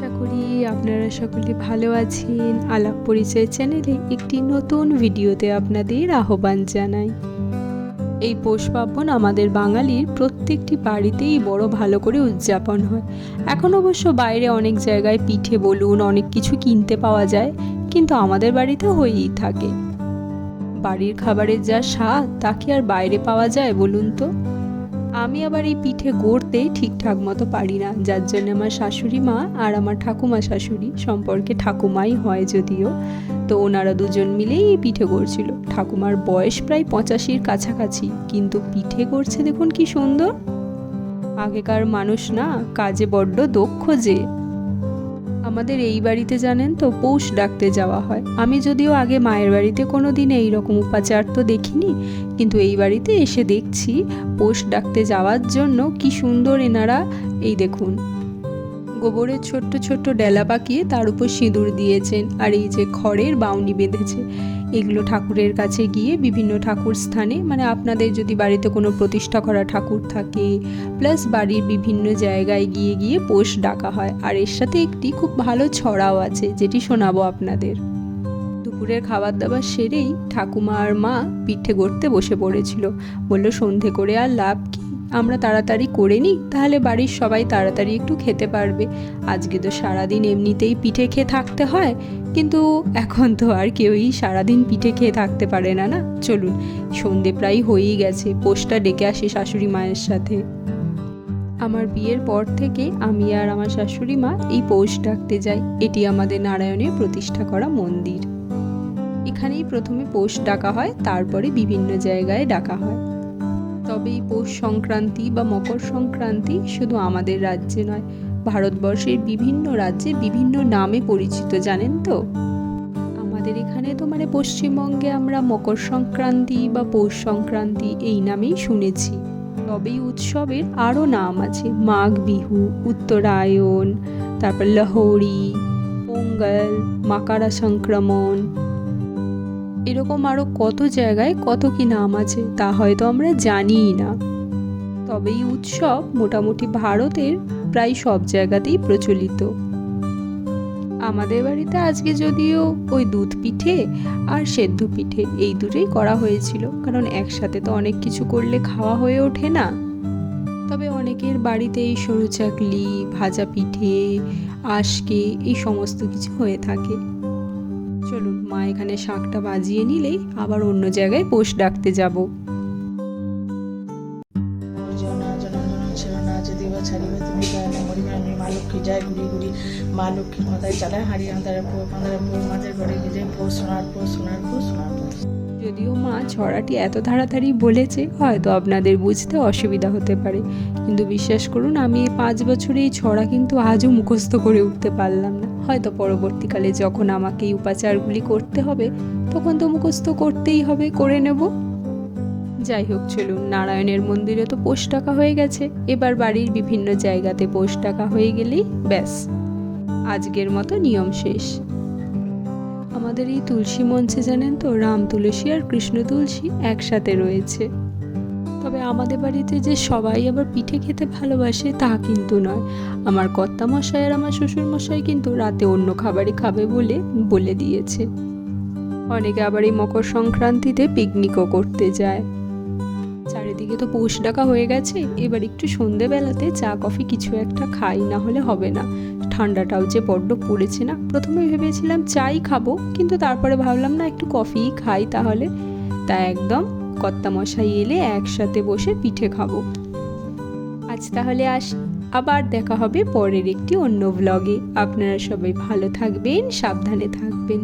আশা করি আপনারা সকলে ভালো আছেন। আলাপ পরিচয় চ্যানেলে একটি নতুন ভিডিওতে আপনাদের আহ্বান জানাই। এই পৌষ পার্বণ আমাদের বাঙালির প্রত্যেকটি বাড়িতেই বড় ভালো করে উদযাপন হয়। এখন অবশ্য বাইরে অনেক জায়গায় পিঠে বলুন অনেক কিছু কিনতে পাওয়া যায়, কিন্তু আমাদের বাড়িতে হয়েই থাকে। বাড়ির খাবারের যা স্বাদ তা কি আর বাইরে পাওয়া যায় বলুন তো? আমি আবার এই পিঠে গড়তে ঠিকঠাক মতো পারি না, যার জন্য আমার শাশুড়ি মা আর আমার ঠাকুমা শাশুড়ি, সম্পর্কে ঠাকুমাই হয় যদিও, তো ওনারা দুজন মিলেই এই পিঠে গড়ছিল। ঠাকুমার বয়স প্রায় 85-র কাছাকাছি, কিন্তু পিঠে গড়ছে দেখুন কি সুন্দর। আগেকার মানুষ না কাজে বড্ড দক্ষ যে। আমাদের এই বাড়িতে জানেন তো পৌষ ডাকতে যাওয়া হয়। আমি যদিও আগে মায়ের বাড়িতে কোনো দিন এইরকম উপাচার তো দেখিনি, কিন্তু এই বাড়িতে এসে দেখছি পৌষ ডাকতে যাওয়ার জন্য কি সুন্দর এনারা, এই দেখুন গোবরের ছোট্ট ছোট্ট ডেলা পাকিয়ে তার উপর সিঁদুর দিয়েছেন, আর এই যে খড়ের বাউনি বেঁধেছে। এগুলো ঠাকুরের কাছে গিয়ে বিভিন্ন ঠাকুর স্থানে, মানে আপনাদের যদি বাড়িতে কোনো প্রতিষ্ঠা করা ঠাকুর থাকে, প্লাস বাড়ির বিভিন্ন জায়গায় গিয়ে গিয়ে পৌষ ডাকা হয়। আর এর সাথে একটি খুব ভালো ছড়াও আছে, যেটি শোনাবো আপনাদের। দুপুরের খাবার দাবার সেরেই ঠাকুমা আর মা পিঠে গড়তে বসে পড়েছিল। বলল সন্ধে করে আর লাভ কি, আমরা তাড়াতাড়ি করে নিই, তাহলে বাড়ির সবাই তাড়াতাড়ি একটু খেতে পারবে। আজকে তো সারাদিন এমনিতেই পিঠে খেয়ে থাকতে হয়, কিন্তু এখন তো আর কেউই সারাদিন পিঠে খেয়ে থাকতে পারে না। না চলুন, সন্ধে প্রায় হয়েই গেছে, পৌষটা ডেকে আসি শাশুড়ি মায়ের সাথে। আমার বিয়ের পর থেকে আমি আর আমার শাশুড়ি মা এই পৌষ ডাকতে যাই। এটি আমাদের নারায়ণের প্রতিষ্ঠা করা মন্দির। এখানেই প্রথমে পৌষ ডাকা হয়, তারপরে বিভিন্ন জায়গায় ডাকা হয়। তবে এই পৌষ সংক্রান্তি বা মকর সংক্রান্তি শুধু আমাদের রাজ্যে নয়, ভারতবর্ষের বিভিন্ন রাজ্যে বিভিন্ন নামে পরিচিত, জানেন তো? আমাদের এখানে তো মানে পশ্চিমবঙ্গে আমরা মকর সংক্রান্তি বা পৌষ সংক্রান্তি এই নামেই শুনেছি। তবে এই উৎসবের আরও নাম আছে, মাঘ বিহু, উত্তরায়ণ, তারপর লোহড়ি, পোঙ্গল, মাকারা সংক্রমণ, এরকম আরও কত জায়গায় কত কি নাম আছে, তা হয়তো আমরা জানিই না। তবে এই উৎসব মোটামুটি ভারতের প্রায় সব জায়গাতেই প্রচলিত। আমাদের বাড়িতে আজকে যদিও ওই দুধ পিঠে আর সেদ্ধ পিঠে এই দুটোই করা হয়েছিল, কারণ একসাথে তো অনেক কিছু করলে খাওয়া হয়ে ওঠে না। তবে অনেকের বাড়িতে এই সরু চাকলি, ভাজা পিঠে, আশকে এই সমস্ত কিছু হয়ে থাকে। চলুন, মা এখানে শাঁখটা বাজিয়ে নিলেই আবার অন্য জায়গায় পৌষ ডাকতে যাব। মা লক্ষ্মী যায় ঘুরি ঘুরি, মা লক্ষ্মীর মাথায় চালায় হাড়ি আন্ধারে মাঝের ঘরে গিয়ে পৌষ সোনার পৌষ সোনার পৌষ সোনার পৌষ। যদিও মা ছড়াটি এত তাড়াতাড়ি বলেছে, হয়তো আপনাদের বুঝতে অসুবিধা হতে পারে, কিন্তু বিশ্বাস করুন আমি এই 5 বছরে এই ছড়া কিন্তু আজও মুখস্থ করে উঠতে পারলাম না। হয়তো পরবর্তীকালে যখন আমাকে এই উপাচারগুলি করতে হবে, তখন তো মুখস্থ করতেই হবে, করে নেব। যাই হোক, চলুন, নারায়ণের মন্দিরে তো পৌষ ডাকা হয়ে গেছে, এবার বাড়ির বিভিন্ন জায়গাতে পৌষ ডাকা হয়ে গেলেই ব্যাস, আজকের মতো নিয়ম শেষ। আমাদের এই তুলসী মঞ্চে জানেন তো রাম তুলসী আর কৃষ্ণ তুলসী একসাথে রয়েছে। তবে আমাদের বাড়িতে যে সবাই আবার পিঠে খেতে ভালোবাসে তা কিন্তু নয়। আমার কর্তামশাই আর আমার শ্বশুরমশাই কিন্তু রাতে অন্য খাবারই খাবে বলে বলে দিয়েছে। অনেকে আবার এই মকর সংক্রান্তিতে পিকনিকও করতে যায়। চারিদিকে তো পৌষ ডাকা হয়ে গেছে, এবার একটু সন্ধেবেলাতে চা কফি কিছু একটা খাই, না হলে হবে না। ঠান্ডাটাও যে বড্ড পড়েছে না, প্রথমে ভেবেছিলাম চাই খাবো, কিন্তু তারপরে ভাবলাম না একটু কফিই খাই তাহলে। তা একদম কর্তামশাই এলে একসাথে বসে পিঠে খাবো। আজ তাহলে আসি, আবার দেখা হবে পরের একটি অন্য ব্লগে। আপনারা সবাই ভালো থাকবেন, সাবধানে থাকবেন।